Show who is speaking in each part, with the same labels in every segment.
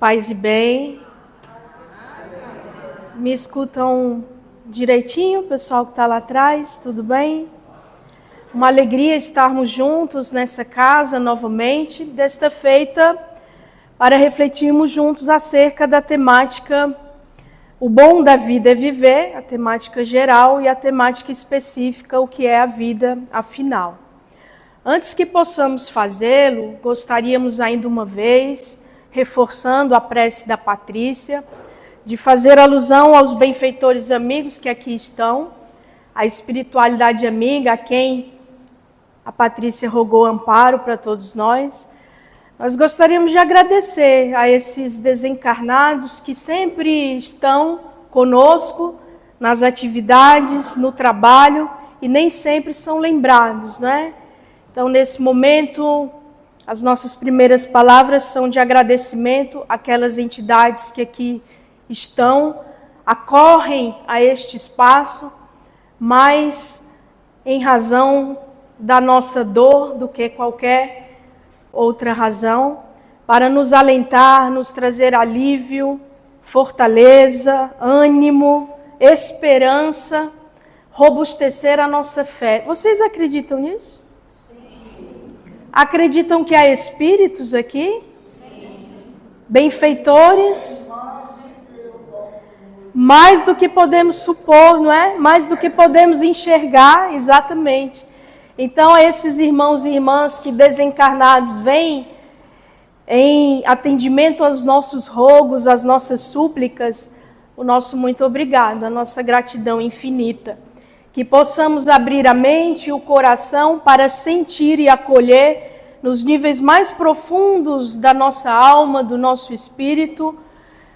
Speaker 1: Paz e bem. Me escutam direitinho, pessoal que está lá atrás, tudo bem? Uma alegria estarmos juntos nessa casa novamente, desta feita, para refletirmos juntos acerca da temática O Bom da Vida é Viver, a temática geral e a temática específica, o que é a vida afinal. Antes que possamos fazê-lo, gostaríamos ainda uma vez, reforçando a prece da Patrícia, de fazer alusão aos benfeitores amigos que aqui estão, a espiritualidade amiga a quem a Patrícia rogou amparo para todos nós. Nós gostaríamos de agradecer a esses desencarnados que sempre estão conosco nas atividades, no trabalho e nem sempre são lembrados, né? Então, nesse momento, as nossas primeiras palavras são de agradecimento àquelas entidades que aqui estão, acorrem a este espaço, mais em razão da nossa dor do que qualquer outra razão, para nos alentar, nos trazer alívio, fortaleza, ânimo, esperança, robustecer a nossa fé. Vocês acreditam nisso? Acreditam que há espíritos aqui? Sim. Benfeitores? Mais do que podemos supor, não é? Mais do que podemos enxergar, exatamente. Então, esses irmãos e irmãs que desencarnados vêm em atendimento aos nossos rogos, às nossas súplicas, o nosso muito obrigado, a nossa gratidão infinita. Que possamos abrir a mente e o coração para sentir e acolher nos níveis mais profundos da nossa alma, do nosso espírito,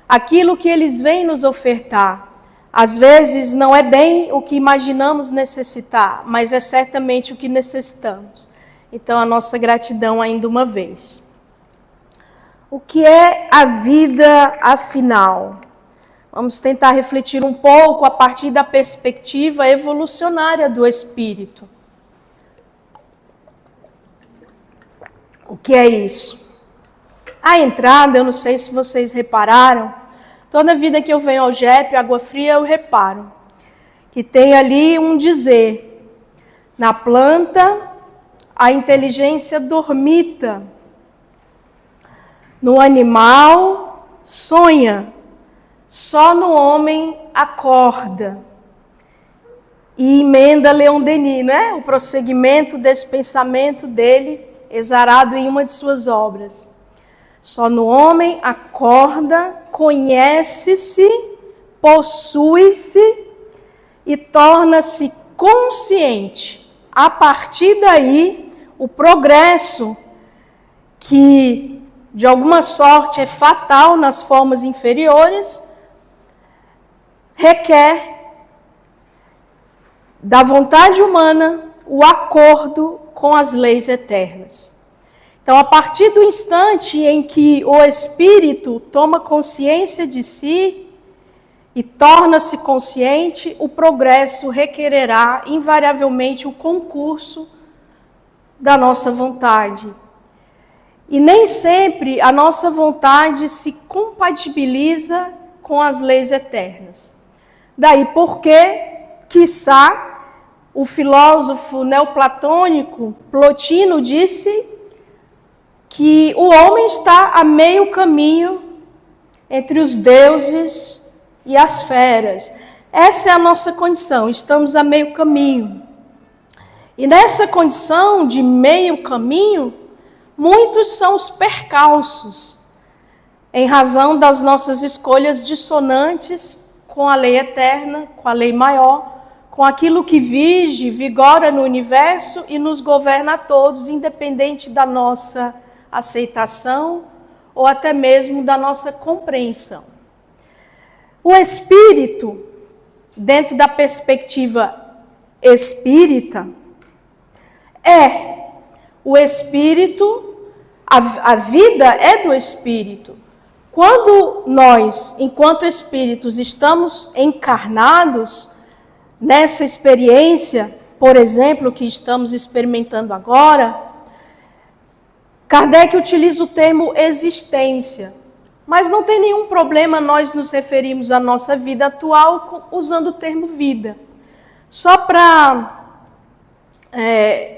Speaker 1: aquilo que eles vêm nos ofertar. Às vezes não é bem o que imaginamos necessitar, mas é certamente o que necessitamos. Então a nossa gratidão ainda uma vez. O que é a vida afinal? Vamos tentar refletir um pouco a partir da perspectiva evolucionária do espírito. O que é isso? A entrada, eu não sei se vocês repararam, toda vida que eu venho ao GEP, Água Fria, eu reparo que tem ali um dizer. Na planta, a inteligência dormita. No animal, sonha. Só no homem acorda. E emenda Leon Denis, né? O prosseguimento desse pensamento dele, exarado em uma de suas obras. Só no homem acorda, conhece-se, possui-se e torna-se consciente. A partir daí, o progresso que, de alguma sorte, é fatal nas formas inferiores, requer da vontade humana o acordo com as leis eternas. Então, a partir do instante em que o espírito toma consciência de si e torna-se consciente, o progresso requererá invariavelmente o concurso da nossa vontade. E nem sempre a nossa vontade se compatibiliza com as leis eternas. Daí porque, quiçá, o filósofo neoplatônico Plotino disse que o homem está a meio caminho entre os deuses e as feras. Essa é a nossa condição, estamos a meio caminho. E nessa condição de meio caminho, muitos são os percalços, em razão das nossas escolhas dissonantes com a lei eterna, com a lei maior, com aquilo que vige, vigora no universo e nos governa a todos, independente da nossa aceitação ou até mesmo da nossa compreensão. O espírito, dentro da perspectiva espírita, é o espírito, a vida é do espírito. Quando nós, enquanto espíritos, estamos encarnados nessa experiência, por exemplo, que estamos experimentando agora, Kardec utiliza o termo existência. Mas não tem nenhum problema nós nos referirmos à nossa vida atual usando o termo vida. Só para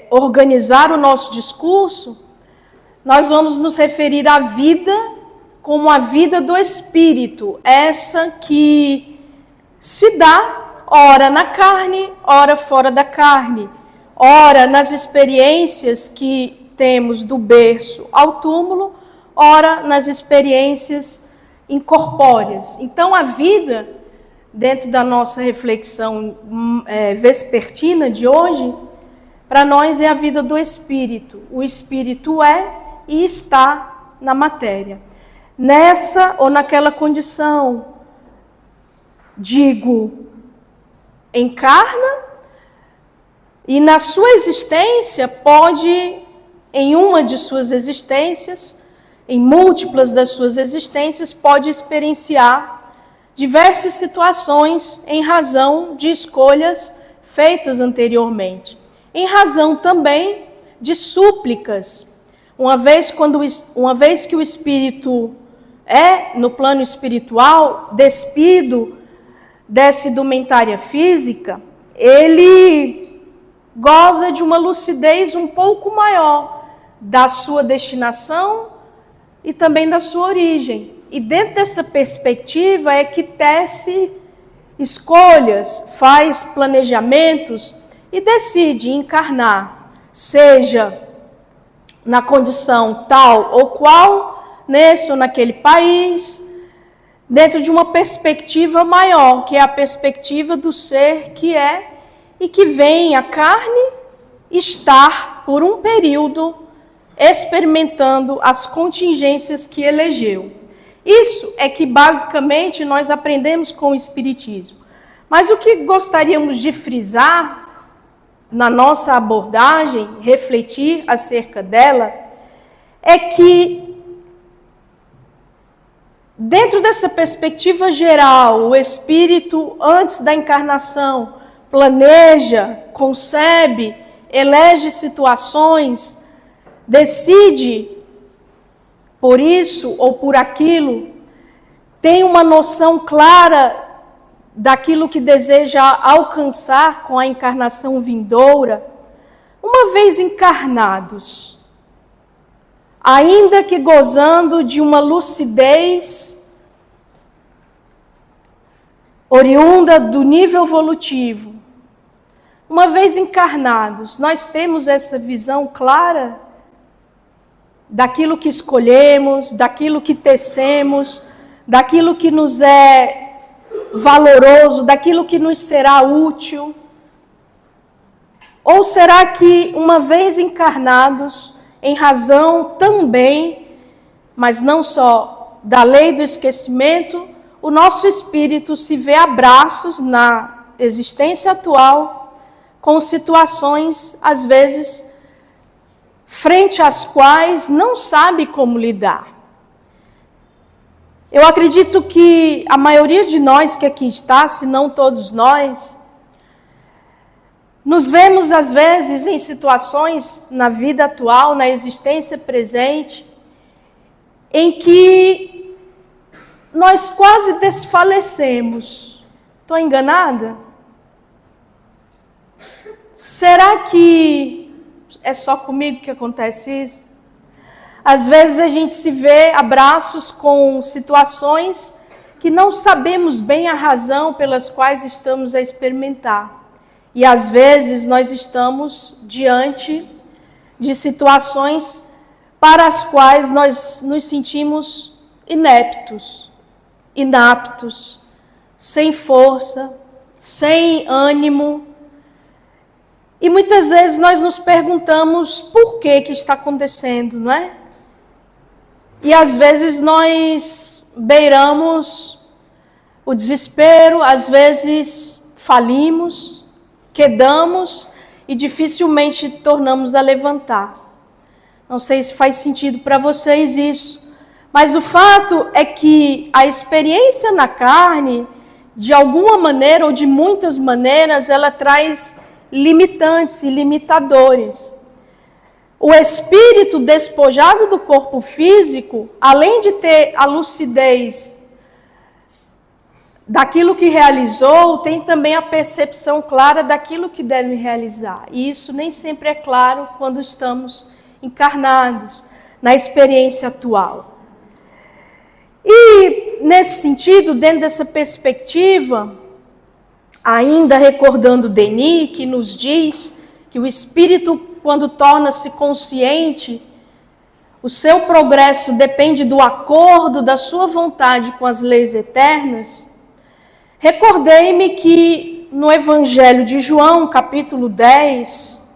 Speaker 1: organizar o nosso discurso, nós vamos nos referir à vida como a vida do Espírito, essa que se dá ora na carne, ora fora da carne, ora nas experiências que temos do berço ao túmulo, ora nas experiências incorpóreas. Então a vida, dentro da nossa reflexão vespertina de hoje, para nós é a vida do Espírito. O Espírito é e está na matéria. Nessa ou naquela condição, digo, encarna e na sua existência pode, em uma de suas existências, em múltiplas das suas existências, pode experienciar diversas situações em razão de escolhas feitas anteriormente. Em razão também de súplicas. Uma vez que o espírito no plano espiritual, despido dessa indumentária física, ele goza de uma lucidez um pouco maior da sua destinação e também da sua origem. E dentro dessa perspectiva é que tece escolhas, faz planejamentos e decide encarnar, seja na condição tal ou qual, nesse ou naquele país, dentro de uma perspectiva maior, que é a perspectiva do ser que é e que vem à carne estar por um período experimentando as contingências que elegeu. Isso é que basicamente nós aprendemos com o Espiritismo. Mas o que gostaríamos de frisar na nossa abordagem, refletir acerca dela, é que dentro dessa perspectiva geral, o espírito antes da encarnação planeja, concebe, elege situações, decide por isso ou por aquilo, tem uma noção clara daquilo que deseja alcançar com a encarnação vindoura. Uma vez encarnados, ainda que gozando de uma lucidez oriunda do nível evolutivo, uma vez encarnados, nós temos essa visão clara daquilo que escolhemos, daquilo que tecemos, daquilo que nos é valoroso, daquilo que nos será útil? Ou será que, uma vez encarnados, em razão também, mas não só da lei do esquecimento, o nosso espírito se vê a braços na existência atual, com situações, às vezes, frente às quais não sabe como lidar? Eu acredito que a maioria de nós que aqui está, se não todos nós, nos vemos às vezes em situações na vida atual, na existência presente, em que nós quase desfalecemos. Estou enganada? Será que é só comigo que acontece isso? Às vezes a gente se vê a braços com situações que não sabemos bem a razão pelas quais estamos a experimentar. E às vezes nós estamos diante de situações para as quais nós nos sentimos ineptos, inaptos, sem força, sem ânimo. E muitas vezes nós nos perguntamos por que está acontecendo, não é? E às vezes nós beiramos o desespero, às vezes falimos, quedamos e dificilmente tornamos a levantar. Não sei se faz sentido para vocês isso, mas o fato é que a experiência na carne, de alguma maneira ou de muitas maneiras, ela traz limitantes e limitadores. o espírito despojado do corpo físico, além de ter a lucidez daquilo que realizou, tem também a percepção clara daquilo que deve realizar. E isso nem sempre é claro quando estamos encarnados, na experiência atual. E, nesse sentido, dentro dessa perspectiva, ainda recordando Denis, que nos diz que o espírito, quando torna-se consciente, o seu progresso depende do acordo da sua vontade com as leis eternas, recordei-me que no Evangelho de João, capítulo 10,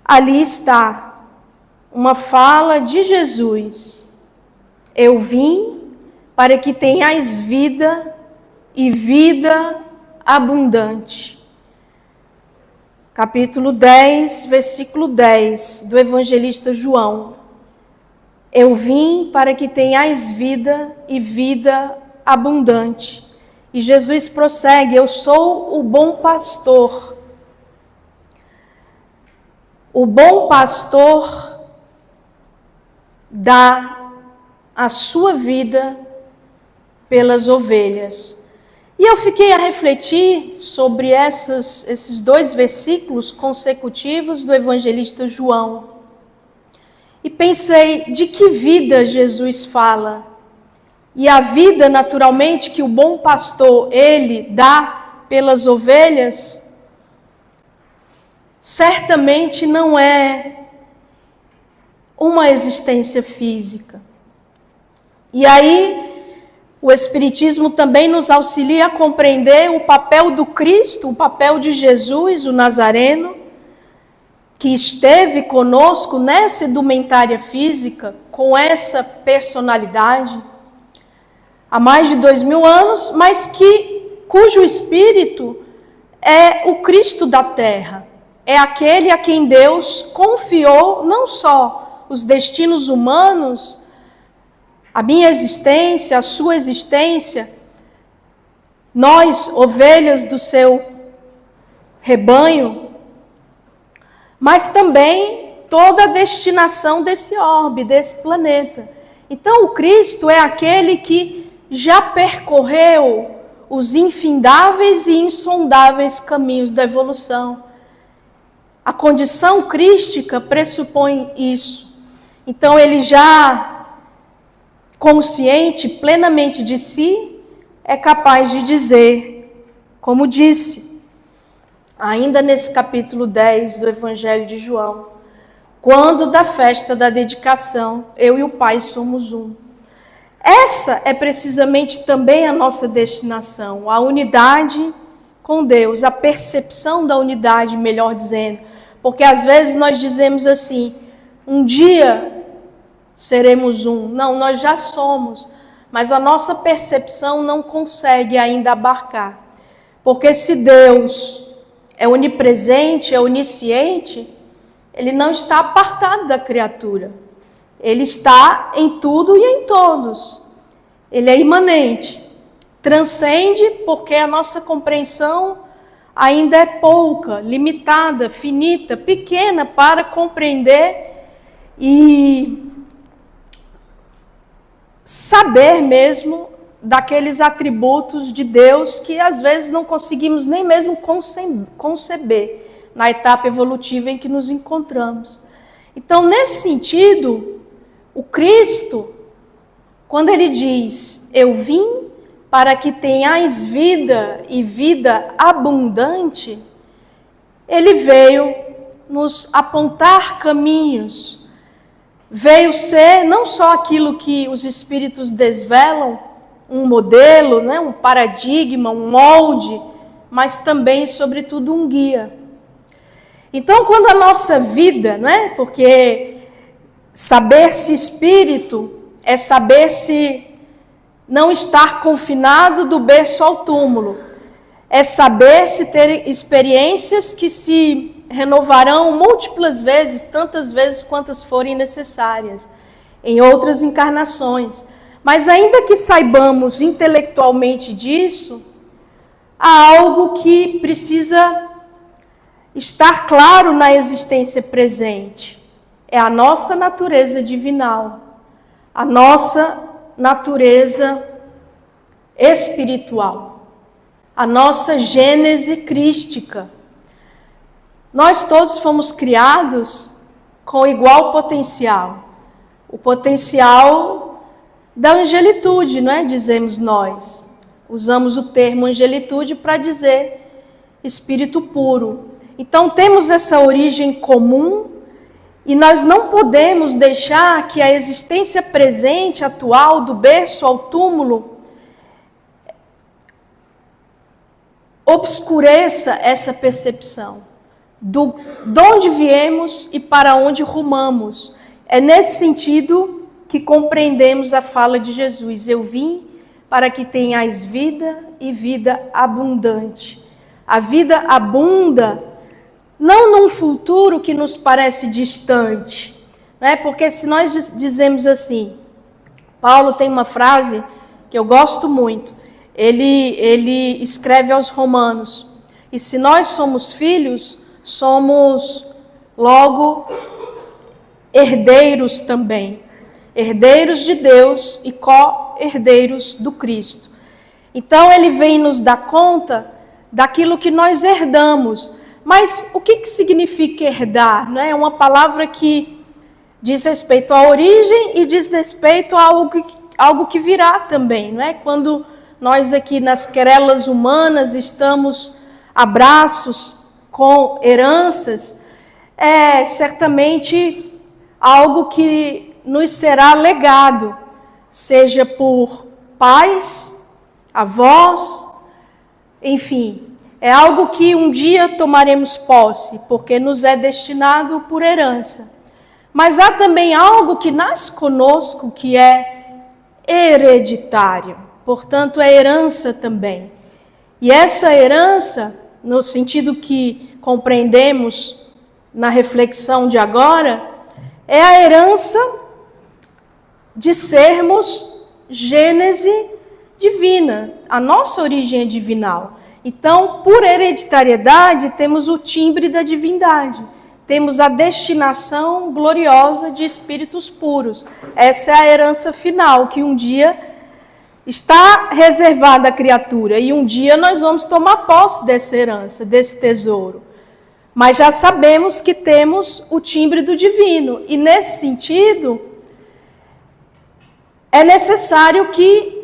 Speaker 1: ali está uma fala de Jesus: eu vim para que tenhais vida e vida abundante. Capítulo 10, versículo 10 do evangelista João. Eu vim para que tenhais vida e vida abundante. E Jesus prossegue: eu sou o bom pastor. O bom pastor dá a sua vida pelas ovelhas. E eu fiquei a refletir sobre esses 2 versículos consecutivos do evangelista João. E pensei, de que vida Jesus fala? E a vida, naturalmente, que o bom pastor, ele dá pelas ovelhas, certamente não é uma existência física. E aí, o Espiritismo também nos auxilia a compreender o papel do Cristo, o papel de Jesus, o Nazareno, que esteve conosco nessa indumentária física, com essa personalidade, há mais de 2000 anos, mas cujo espírito é o Cristo da Terra. É aquele a quem Deus confiou não só os destinos humanos, a minha existência, a sua existência, nós, ovelhas do seu rebanho, mas também toda a destinação desse orbe, desse planeta. Então, o Cristo é aquele que já percorreu os infindáveis e insondáveis caminhos da evolução. A condição crística pressupõe isso. Então, ele já consciente plenamente de si, é capaz de dizer, como disse, ainda nesse capítulo 10 do Evangelho de João: quando da festa da dedicação, eu e o Pai somos um. Essa é precisamente também a nossa destinação, a unidade com Deus, a percepção da unidade, melhor dizendo. Porque às vezes nós dizemos assim, um dia seremos um. Não, nós já somos, mas a nossa percepção não consegue ainda abarcar. Porque se Deus é onipresente, é onisciente, ele não está apartado da criatura. Ele está em tudo e em todos. Ele é imanente. Transcende porque a nossa compreensão ainda é pouca, limitada, finita, pequena para compreender e saber mesmo daqueles atributos de Deus que às vezes não conseguimos nem mesmo conceber na etapa evolutiva em que nos encontramos. Então, nesse sentido, o Cristo, quando ele diz, eu vim para que tenhais vida e vida abundante, ele veio nos apontar caminhos, veio ser não só aquilo que os espíritos desvelam, um modelo, né, um paradigma, um molde, mas também, sobretudo, um guia. Então, quando a nossa vida, né, porque saber-se espírito é saber-se não estar confinado do berço ao túmulo, é saber-se ter experiências que se renovarão múltiplas vezes, tantas vezes quantas forem necessárias, em outras encarnações. Mas ainda que saibamos intelectualmente disso, há algo que precisa estar claro na existência presente. é a nossa natureza divinal, a nossa natureza espiritual, a nossa gênese crística. Nós todos fomos criados com igual potencial, o potencial da angelitude, não é? Dizemos nós. Usamos o termo angelitude para dizer espírito puro. Então temos essa origem comum e nós não podemos deixar que a existência presente, atual, do berço ao túmulo, obscureça essa percepção de onde viemos e para onde rumamos. É nesse sentido que compreendemos a fala de Jesus: eu vim para que tenhais vida e vida abundante. A vida abunda não num futuro que nos parece distante, né? Porque se nós dizemos assim, Paulo tem uma frase que eu gosto muito, ele escreve aos Romanos: e se nós somos filhos, somos logo herdeiros também, herdeiros de Deus e co-herdeiros do Cristo. Então ele vem nos dar conta daquilo que nós herdamos. Mas o que significa herdar? Não é uma palavra que diz respeito à origem e diz respeito a algo que virá também, não é? Quando nós aqui nas querelas humanas estamos a braços com heranças, é certamente algo que nos será legado, seja por pais, avós, enfim, é algo que um dia tomaremos posse, porque nos é destinado por herança. Mas há também algo que nasce conosco, que é hereditário, portanto é herança também. E essa herança, no sentido que compreendemos na reflexão de agora, é a herança de sermos gênese divina, a nossa origem é divinal. Então, por hereditariedade, temos o timbre da divindade, temos a destinação gloriosa de espíritos puros. Essa é a herança final, que um dia está reservada à criatura, e um dia nós vamos tomar posse dessa herança, desse tesouro. Mas já sabemos que temos o timbre do divino, e nesse sentido, é necessário que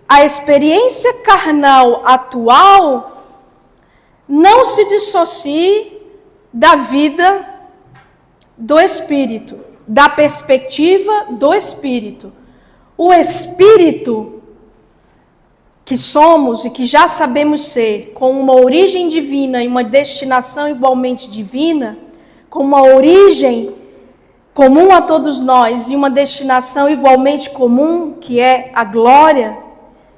Speaker 1: a experiência carnal atual não se dissocie da vida do espírito, da perspectiva do espírito. O espírito que somos e que já sabemos ser, com uma origem divina e uma destinação igualmente divina, com uma origem comum a todos nós e uma destinação igualmente comum, que é a glória,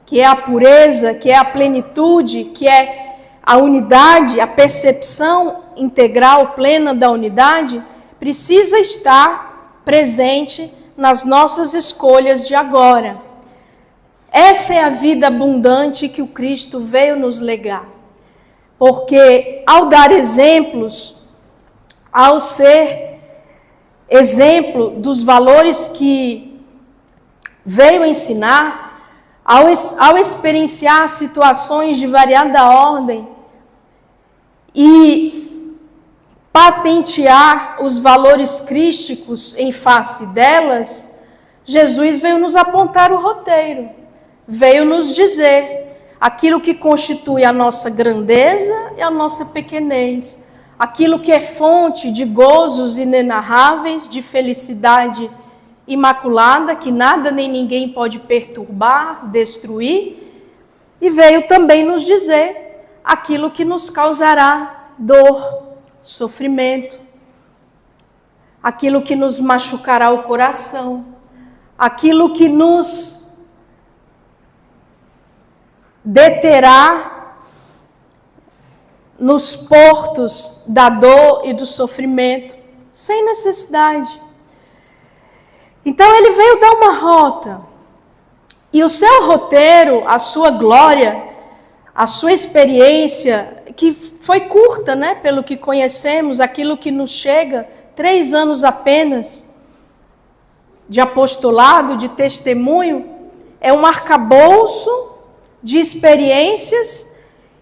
Speaker 1: que é a pureza, que é a plenitude, que é a unidade, a percepção integral, plena da unidade, precisa estar presente nas nossas escolhas de agora. Essa é a vida abundante que o Cristo veio nos legar. Porque ao dar exemplos, ao ser exemplo dos valores que veio ensinar, ao experienciar situações de variada ordem e patentear os valores crísticos em face delas, Jesus veio nos apontar o roteiro, veio nos dizer aquilo que constitui a nossa grandeza e a nossa pequenez, aquilo que é fonte de gozos inenarráveis, de felicidade imaculada, que nada nem ninguém pode perturbar, destruir, e veio também nos dizer aquilo que nos causará dor, sofrimento, aquilo que nos machucará o coração, aquilo que nos deterá nos portos da dor e do sofrimento, sem necessidade. Então ele veio dar uma rota, e o seu roteiro, a sua glória, a sua experiência, que foi curta, né, pelo que conhecemos, aquilo que nos chega 3 anos apenas de apostolado, de testemunho, é um arcabouço de experiências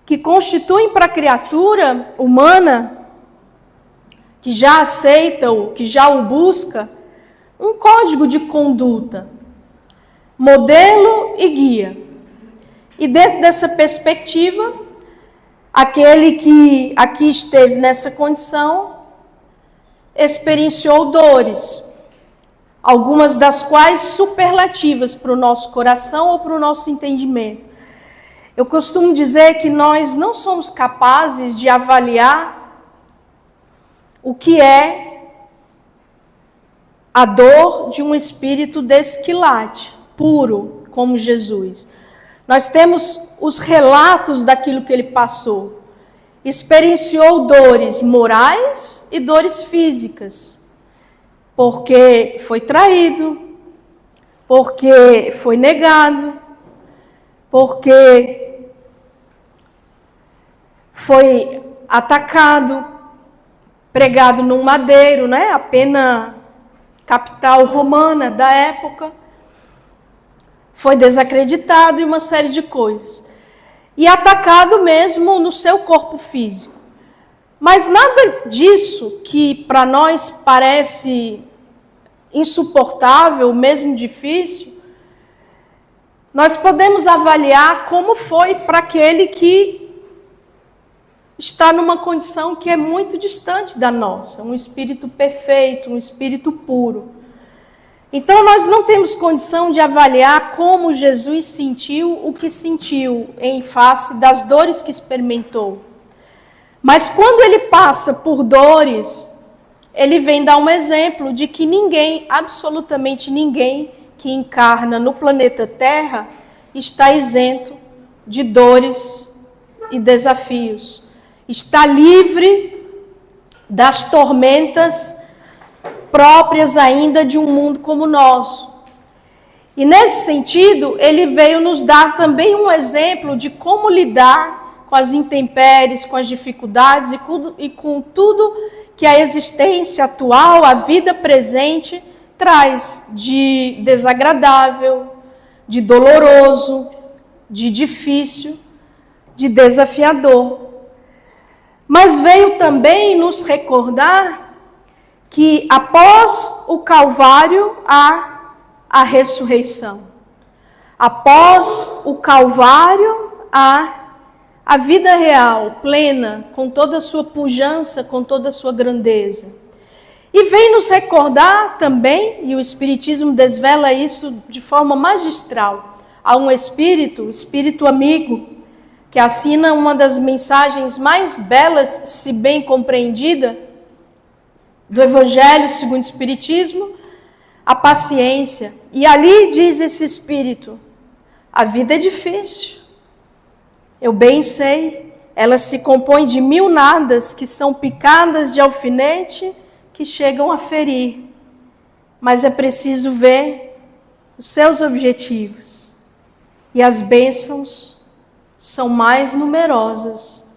Speaker 1: que constituem para a criatura humana, que já aceita-o, que já o busca, um código de conduta, modelo e guia. E dentro dessa perspectiva, aquele que aqui esteve nessa condição experienciou dores, algumas das quais superlativas para o nosso coração ou para o nosso entendimento. Eu costumo dizer que nós não somos capazes de avaliar o que é a dor de um espírito desquilate, puro, como Jesus. Nós temos os relatos daquilo que ele passou. Experienciou dores morais e dores físicas. Porque foi traído, porque foi negado, porque foi atacado, pregado num madeiro, né? A pena capital romana da época. Foi desacreditado e uma série de coisas. E atacado mesmo no seu corpo físico. Mas nada disso que para nós parece insuportável, mesmo difícil, nós podemos avaliar como foi para aquele que está numa condição que é muito distante da nossa, um espírito perfeito, um espírito puro. Então nós não temos condição de avaliar como Jesus sentiu o que sentiu em face das dores que experimentou. Mas quando ele passa por dores, ele vem dar um exemplo de que ninguém, absolutamente ninguém, que encarna no planeta Terra está isento de dores e desafios. Está livre das tormentas próprias ainda de um mundo como o nosso. E nesse sentido, ele veio nos dar também um exemplo de como lidar com as intempéries, com as dificuldades e com tudo que a existência atual, a vida presente, traz de desagradável, de doloroso, de difícil, de desafiador. Mas veio também nos recordar que após o Calvário há a ressurreição. Após o Calvário há a vida real, plena, com toda a sua pujança, com toda a sua grandeza. E vem nos recordar também, e o Espiritismo desvela isso de forma magistral, há um espírito, espírito amigo, que assina uma das mensagens mais belas, se bem compreendida, do Evangelho segundo o Espiritismo, a paciência. E ali diz esse espírito, a vida é difícil. Eu bem sei, ela se compõe de 1000 nadas que são picadas de alfinete que chegam a ferir. Mas é preciso ver os seus objetivos. E as bênçãos são mais numerosas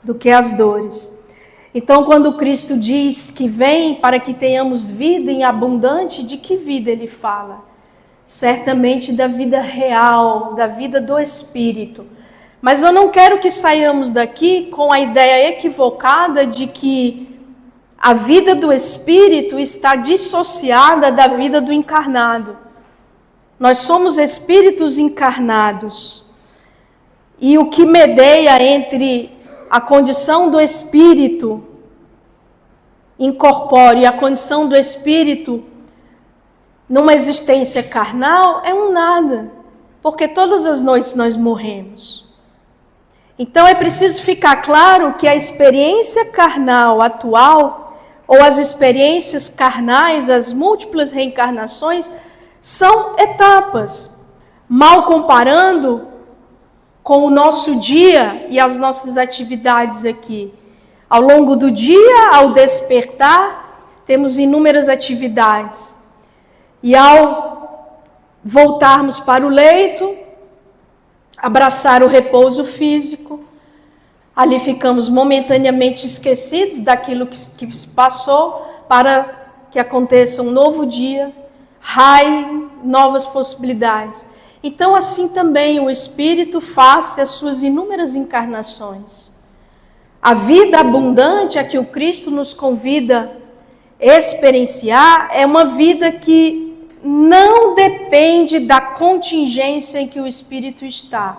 Speaker 1: do que as dores. Então, quando Cristo diz que vem para que tenhamos vida em abundante, de que vida ele fala? Certamente da vida real, da vida do Espírito. Mas eu não quero que saiamos daqui com a ideia equivocada de que a vida do Espírito está dissociada da vida do encarnado. Nós somos espíritos encarnados. E o que medeia entre a condição do Espírito incorpóreo e a condição do Espírito numa existência carnal é um nada. Porque todas as noites nós morremos. Então é preciso ficar claro que a experiência carnal atual, ou as experiências carnais, as múltiplas reencarnações, são etapas. Mal comparando com o nosso dia e as nossas atividades aqui. Ao longo do dia, ao despertar, temos inúmeras atividades. E ao voltarmos para o leito, abraçar o repouso físico, ali ficamos momentaneamente esquecidos daquilo que se passou, para que aconteça um novo dia, raie novas possibilidades. Então, assim também o Espírito faz as suas inúmeras encarnações. A vida abundante a que o Cristo nos convida a experienciar é uma vida que não depende da contingência em que o Espírito está,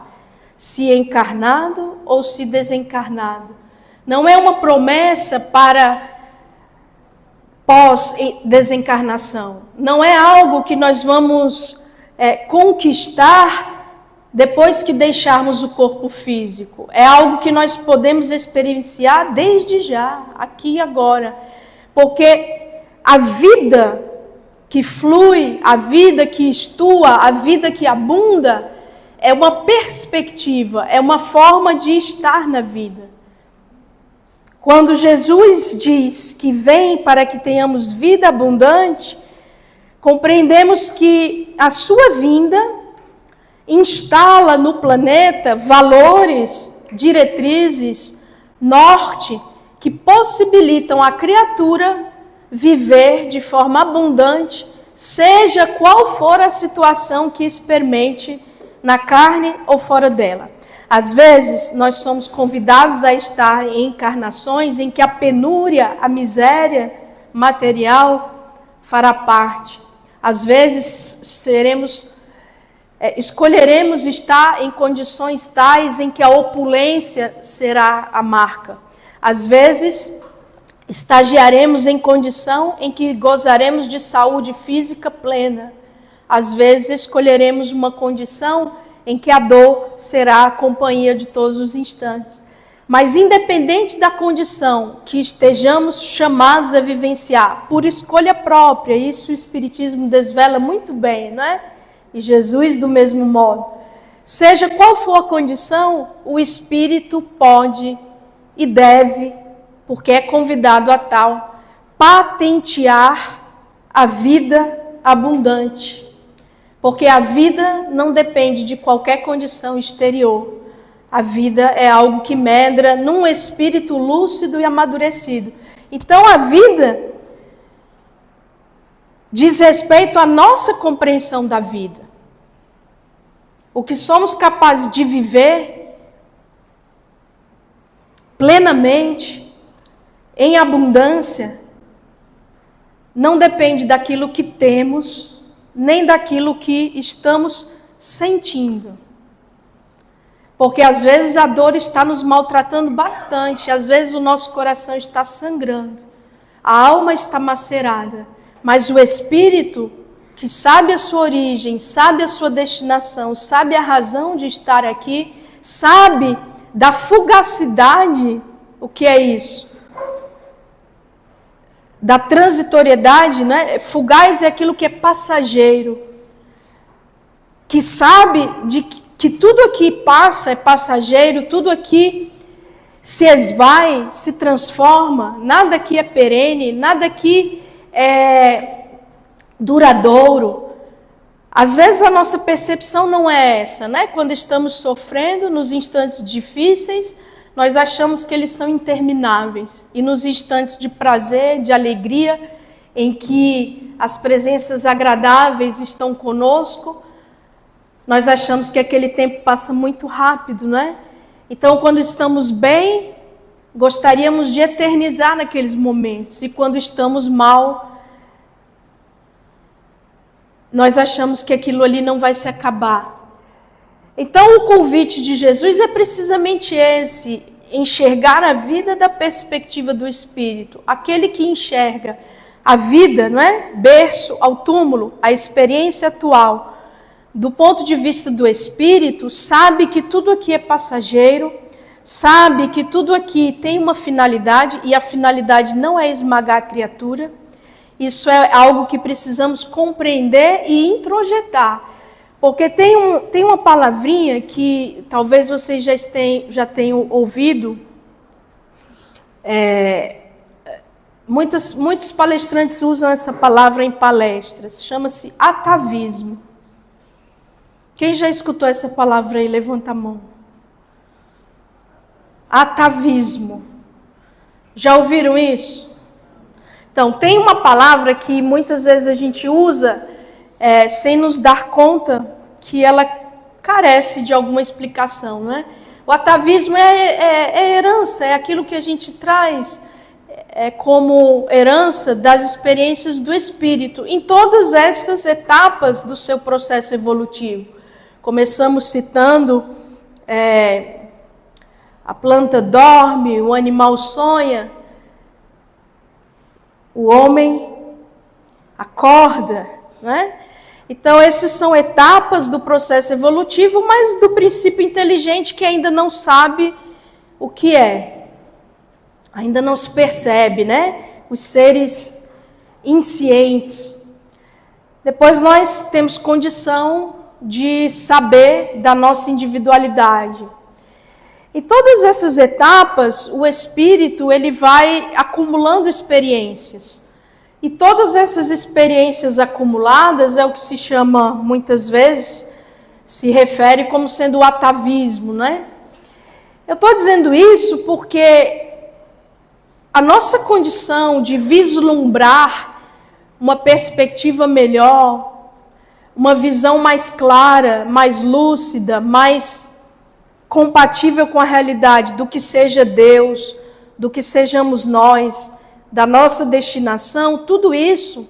Speaker 1: se encarnado ou se desencarnado. Não é uma promessa para pós-desencarnação. Não é algo que nós vamos conquistar depois que deixarmos o corpo físico. É algo que nós podemos experienciar desde já, aqui e agora. Porque a vida que flui, a vida que estua, a vida que abunda, é uma perspectiva, é uma forma de estar na vida. Quando Jesus diz que vem para que tenhamos vida abundante, compreendemos que a sua vinda instala no planeta valores, diretrizes, norte, que possibilitam a criatura viver de forma abundante, seja qual for a situação que experimente na carne ou fora dela. Às vezes, nós somos convidados a estar em encarnações em que a penúria, a miséria material fará parte. Às vezes, escolheremos estar em condições tais em que a opulência será a marca. Às vezes, estagiaremos em condição em que gozaremos de saúde física plena. Às vezes, escolheremos uma condição em que a dor será a companhia de todos os instantes. Mas independente da condição que estejamos chamados a vivenciar, por escolha própria, isso o Espiritismo desvela muito bem, não é? E Jesus do mesmo modo. Seja qual for a condição, o Espírito pode e deve, porque é convidado a tal, patentear a vida abundante. Porque a vida não depende de qualquer condição exterior. A vida é algo que medra num espírito lúcido e amadurecido. Então a vida diz respeito à nossa compreensão da vida. O que somos capazes de viver plenamente, em abundância, não depende daquilo que temos, nem daquilo que estamos sentindo. Porque às vezes a dor está nos maltratando bastante, às vezes o nosso coração está sangrando, a alma está macerada, mas o Espírito, que sabe a sua origem, sabe a sua destinação, sabe a razão de estar aqui, sabe da fugacidade, o que é isso? Da transitoriedade, né? Fugaz é aquilo que é passageiro, que sabe de que tudo aqui passa, é passageiro, tudo aqui se esvai, se transforma, nada aqui é perene, nada aqui é duradouro. Às vezes a nossa percepção não é essa, né? Quando estamos sofrendo, nos instantes difíceis, nós achamos que eles são intermináveis. E nos instantes de prazer, de alegria, em que as presenças agradáveis estão conosco, nós achamos que aquele tempo passa muito rápido, não é? Então, quando estamos bem, gostaríamos de eternizar naqueles momentos. E quando estamos mal, nós achamos que aquilo ali não vai se acabar. Então, o convite de Jesus é precisamente esse, enxergar a vida da perspectiva do Espírito. Aquele que enxerga a vida, não é? Berço ao túmulo, a experiência atual, do ponto de vista do Espírito, sabe que tudo aqui é passageiro, sabe que tudo aqui tem uma finalidade, e a finalidade não é esmagar a criatura. Isso é algo que precisamos compreender e introjetar. Porque tem uma palavrinha que talvez vocês já tenham ouvido. Muitos palestrantes usam essa palavra em palestras. Chama-se atavismo. Quem já escutou essa palavra aí? Levanta a mão. Atavismo. Já ouviram isso? Então, tem uma palavra que muitas vezes a gente usa sem nos dar conta que ela carece de alguma explicação, né? O atavismo é herança, é aquilo que a gente traz como herança das experiências do espírito, em todas essas etapas do seu processo evolutivo. Começamos citando a planta dorme, o animal sonha, o homem acorda, né? Então, essas são etapas do processo evolutivo, mas do princípio inteligente que ainda não sabe o que é. Ainda não se percebe, né? Os seres inscientes. Depois nós temos condição de saber da nossa individualidade. Em todas essas etapas, o espírito ele vai acumulando experiências. E todas essas experiências acumuladas é o que se chama, muitas vezes, se refere como sendo o atavismo, né? Eu estou dizendo isso porque a nossa condição de vislumbrar uma perspectiva melhor, uma visão mais clara, mais lúcida, mais compatível com a realidade do que seja Deus, do que sejamos nós, da nossa destinação, tudo isso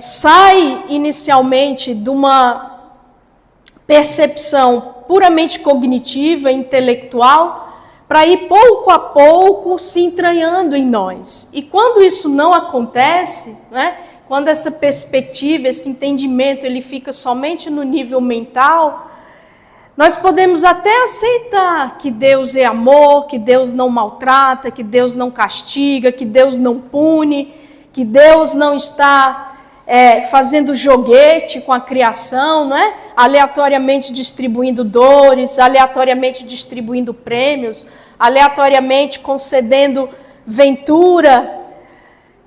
Speaker 1: sai inicialmente de uma percepção puramente cognitiva, intelectual, para ir pouco a pouco se entranhando em nós. E quando isso não acontece, né, quando essa perspectiva, esse entendimento, ele fica somente no nível mental, nós podemos até aceitar que Deus é amor, que Deus não maltrata, que Deus não castiga, que Deus não pune, que Deus não está fazendo joguete com a criação, não é? Aleatoriamente distribuindo dores, aleatoriamente distribuindo prêmios, aleatoriamente concedendo ventura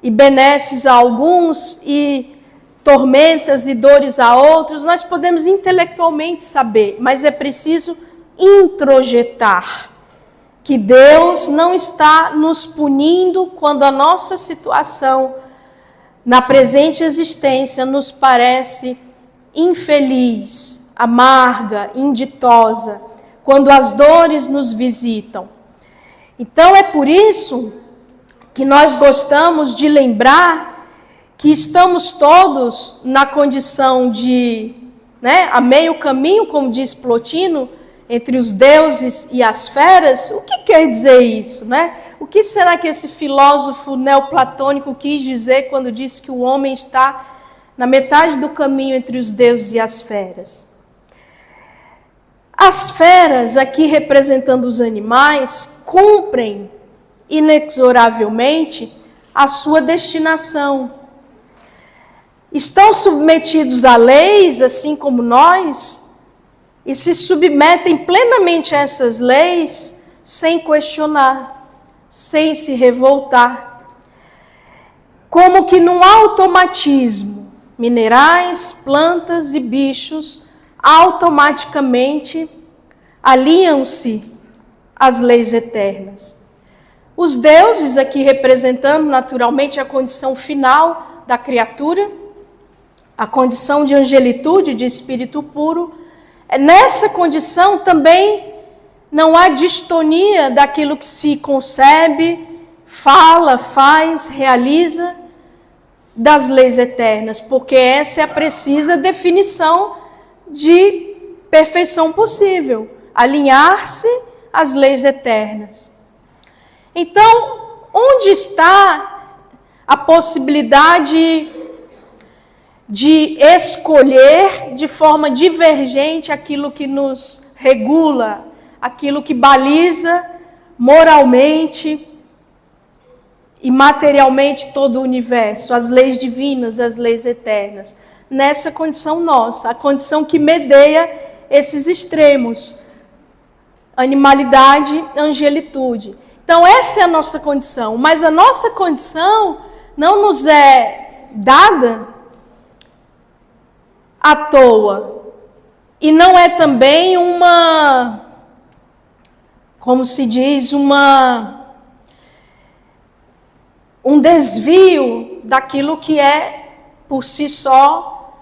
Speaker 1: e benesses a alguns e tormentas e dores a outros. Nós podemos intelectualmente saber, mas é preciso introjetar que Deus não está nos punindo quando a nossa situação na presente existência nos parece infeliz, amarga, inditosa, quando as dores nos visitam. Então é por isso que nós gostamos de lembrar que estamos todos na condição de, a meio caminho, como diz Plotino, entre os deuses e as feras. O que quer dizer isso, né? O que será que esse filósofo neoplatônico quis dizer quando disse que o homem está na metade do caminho entre os deuses e as feras? As feras, aqui representando os animais, cumprem inexoravelmente a sua destinação. Estão submetidos a leis, assim como nós, e se submetem plenamente a essas leis sem questionar, sem se revoltar. Como que num automatismo, minerais, plantas e bichos automaticamente alinham-se às leis eternas. Os deuses, aqui representando naturalmente a condição final da criatura, a condição de angelitude, de espírito puro, nessa condição também não há distonia daquilo que se concebe, fala, faz, realiza das leis eternas, porque essa é a precisa definição de perfeição possível, alinhar-se às leis eternas. Então, onde está a possibilidade de escolher de forma divergente aquilo que nos regula, aquilo que baliza moralmente e materialmente todo o universo, as leis divinas, as leis eternas? Nessa condição nossa, a condição que medeia esses extremos, animalidade, angelitude. Então essa é a nossa condição, mas a nossa condição não nos é dada à toa. E não é também uma, como se diz, um um desvio daquilo que é, por si só,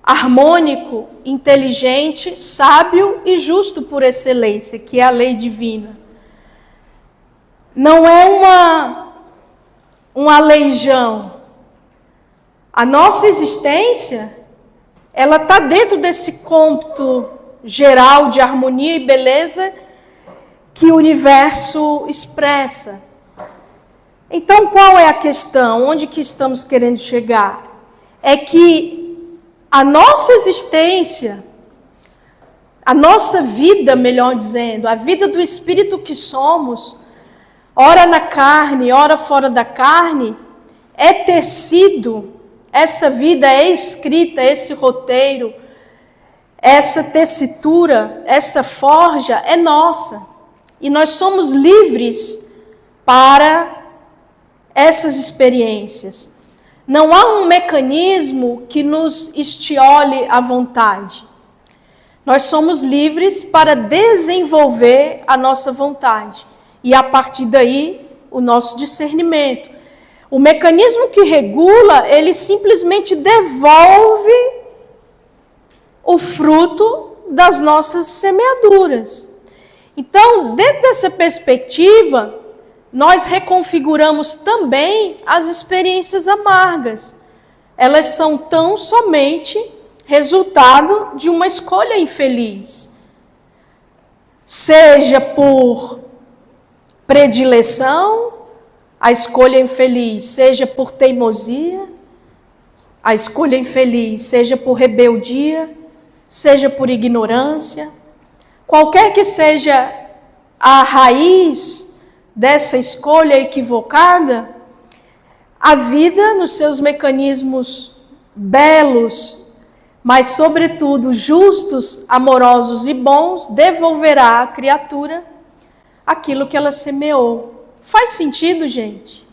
Speaker 1: harmônico, inteligente, sábio e justo por excelência, que é a lei divina. Não é um aleijão. A nossa existência, ela está dentro desse cômputo geral de harmonia e beleza que o universo expressa. Então, qual é a questão? Onde que estamos querendo chegar? É que a nossa existência, a nossa vida, melhor dizendo, a vida do espírito que somos, ora na carne, ora fora da carne, é tecido, essa vida é escrita, esse roteiro, essa tessitura, essa forja é nossa. E nós somos livres para essas experiências. Não há um mecanismo que nos estiole à vontade. Nós somos livres para desenvolver a nossa vontade. E a partir daí, o nosso discernimento. O mecanismo que regula, ele simplesmente devolve o fruto das nossas semeaduras. Então, dentro dessa perspectiva, nós reconfiguramos também as experiências amargas. Elas são tão somente resultado de uma escolha infeliz. Seja por predileção, a escolha infeliz, seja por teimosia, a escolha infeliz, seja por rebeldia, seja por ignorância. Qualquer que seja a raiz dessa escolha equivocada, a vida, nos seus mecanismos belos, mas sobretudo justos, amorosos e bons, devolverá à criatura aquilo que ela semeou. Faz sentido, gente?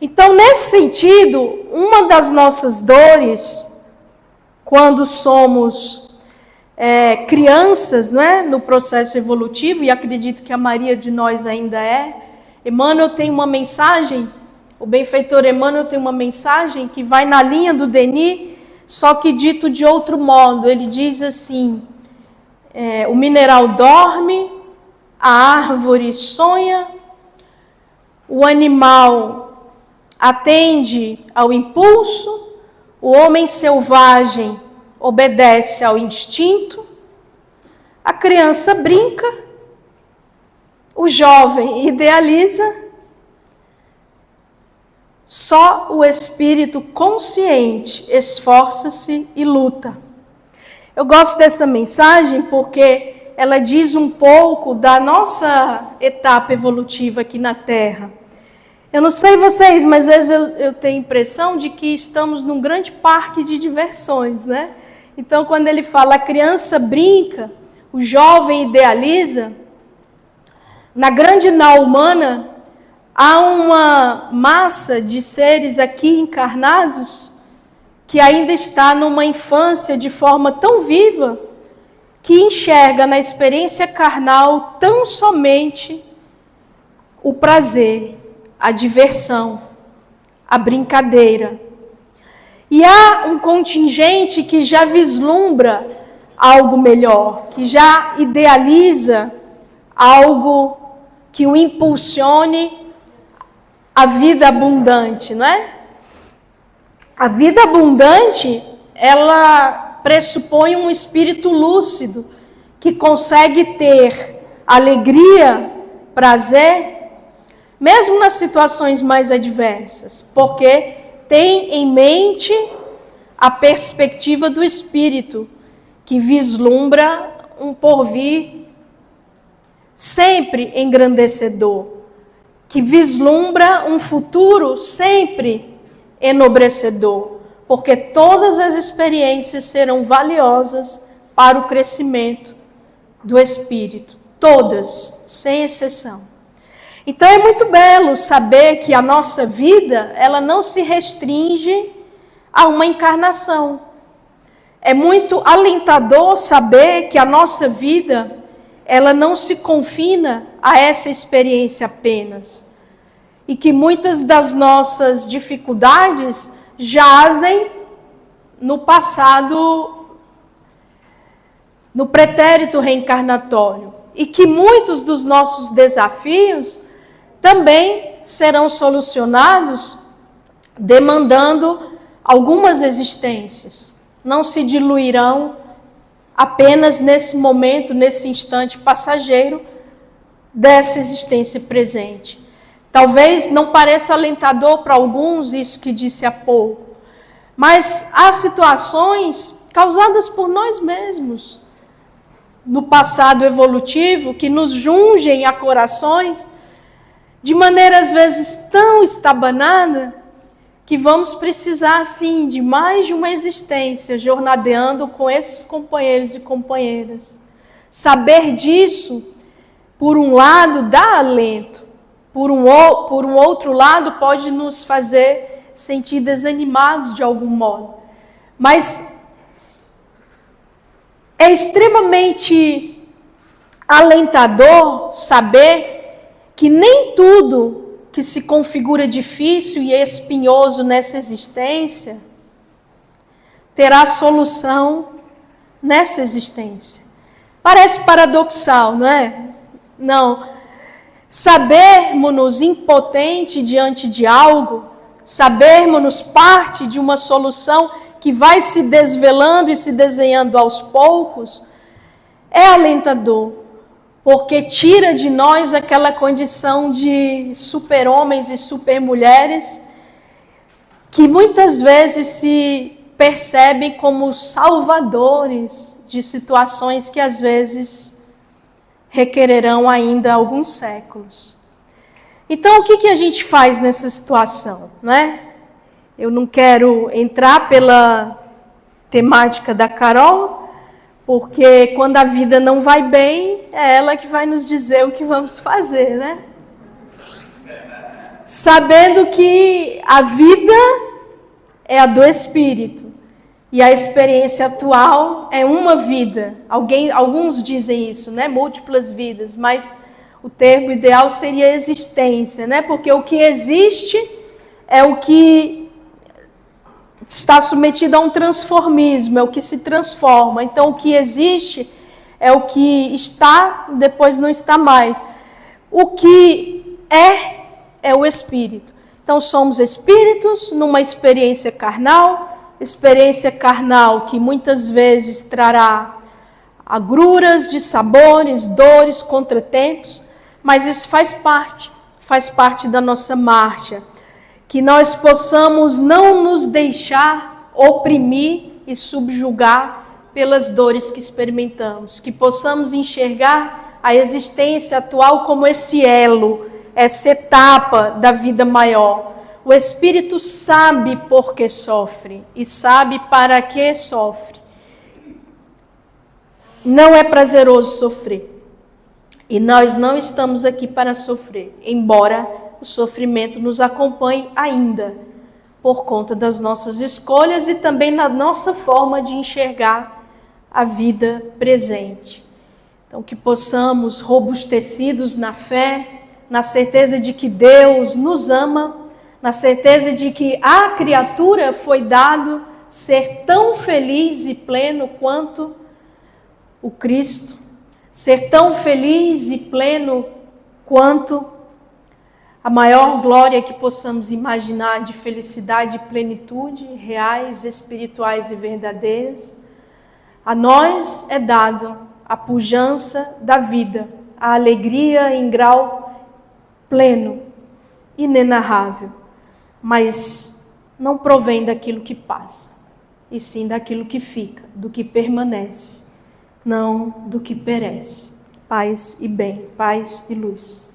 Speaker 1: Então, nesse sentido, uma das nossas dores, quando somos crianças, né, no processo evolutivo, e acredito que a maioria de nós ainda é, Emmanuel tem uma mensagem, o benfeitor Emmanuel tem uma mensagem que vai na linha do Denis, só que dito de outro modo. Ele diz assim, o mineral dorme, a árvore sonha, o animal atende ao impulso, o homem selvagem obedece ao instinto, a criança brinca, o jovem idealiza, só o espírito consciente esforça-se e luta. Eu gosto dessa mensagem porque ela diz um pouco da nossa etapa evolutiva aqui na Terra. Eu não sei vocês, mas às vezes eu tenho a impressão de que estamos num grande parque de diversões, né? Então, quando ele fala a criança brinca, o jovem idealiza, na grande nau humana, há uma massa de seres aqui encarnados que ainda está numa infância de forma tão viva que enxerga na experiência carnal tão somente o prazer, a diversão, a brincadeira. E há um contingente que já vislumbra algo melhor, que já idealiza algo que o impulsione a vida abundante, não é? A vida abundante, ela pressupõe um espírito lúcido que consegue ter alegria, prazer, mesmo nas situações mais adversas, porque tem em mente a perspectiva do espírito, que vislumbra um porvir sempre engrandecedor, que vislumbra um futuro sempre enobrecedor, porque todas as experiências serão valiosas para o crescimento do espírito, todas, sem exceção. Então é muito belo saber que a nossa vida, ela não se restringe a uma encarnação. É muito alentador saber que a nossa vida, ela não se confina a essa experiência apenas. e que muitas das nossas dificuldades jazem no passado, no pretérito reencarnatório, e que muitos dos nossos desafios também serão solucionados demandando algumas existências. Não se diluirão apenas nesse momento, nesse instante passageiro dessa existência presente. Talvez não pareça alentador para alguns isso que disse há pouco, mas há situações causadas por nós mesmos no passado evolutivo que nos jungem a corações de maneira às vezes tão estabanada que vamos precisar sim de mais de uma existência jornadeando com esses companheiros e companheiras. Saber disso, por um lado, dá alento, por um outro lado, pode nos fazer sentir desanimados de algum modo. Mas é extremamente alentador saber que nem tudo que se configura difícil e espinhoso nessa existência terá solução nessa existência. Parece paradoxal, não é? Não. Sabermos-nos impotente diante de algo, sabermos-nos parte de uma solução que vai se desvelando e se desenhando aos poucos, é alentador, porque tira de nós aquela condição de super-homens e super-mulheres que muitas vezes se percebem como salvadores de situações que às vezes requererão ainda alguns séculos. Então, o que a gente faz nessa situação, né? Eu não quero entrar pela temática da Carol, porque quando a vida não vai bem, é ela que vai nos dizer o que vamos fazer, né? Sabendo que a vida é a do espírito e a experiência atual é uma vida. Alguns dizem isso, né? Múltiplas vidas, mas o termo ideal seria existência, né? Porque o que existe é o que está submetido a um transformismo, é o que se transforma. Então, o que existe é o que está, depois não está mais. O que é o espírito. Então, somos espíritos numa experiência carnal que muitas vezes trará agruras, dissabores, dores, contratempos, mas isso faz parte da nossa marcha. Que nós possamos não nos deixar oprimir e subjugar pelas dores que experimentamos, que possamos enxergar a existência atual como esse elo, essa etapa da vida maior. O espírito sabe por que sofre e sabe para que sofre. Não é prazeroso sofrer. E nós não estamos aqui para sofrer, embora o sofrimento nos acompanhe ainda, por conta das nossas escolhas e também na nossa forma de enxergar a vida presente. Então, que possamos, robustecidos na fé, na certeza de que Deus nos ama, na certeza de que à criatura foi dado ser tão feliz e pleno quanto o Cristo, ser tão feliz e pleno quanto a maior glória que possamos imaginar de felicidade e plenitude, reais, espirituais e verdadeiras. A nós é dado a pujança da vida, a alegria em grau pleno, inenarrável, mas não provém daquilo que passa, e sim daquilo que fica, do que permanece, não do que perece. Paz e bem, paz e luz.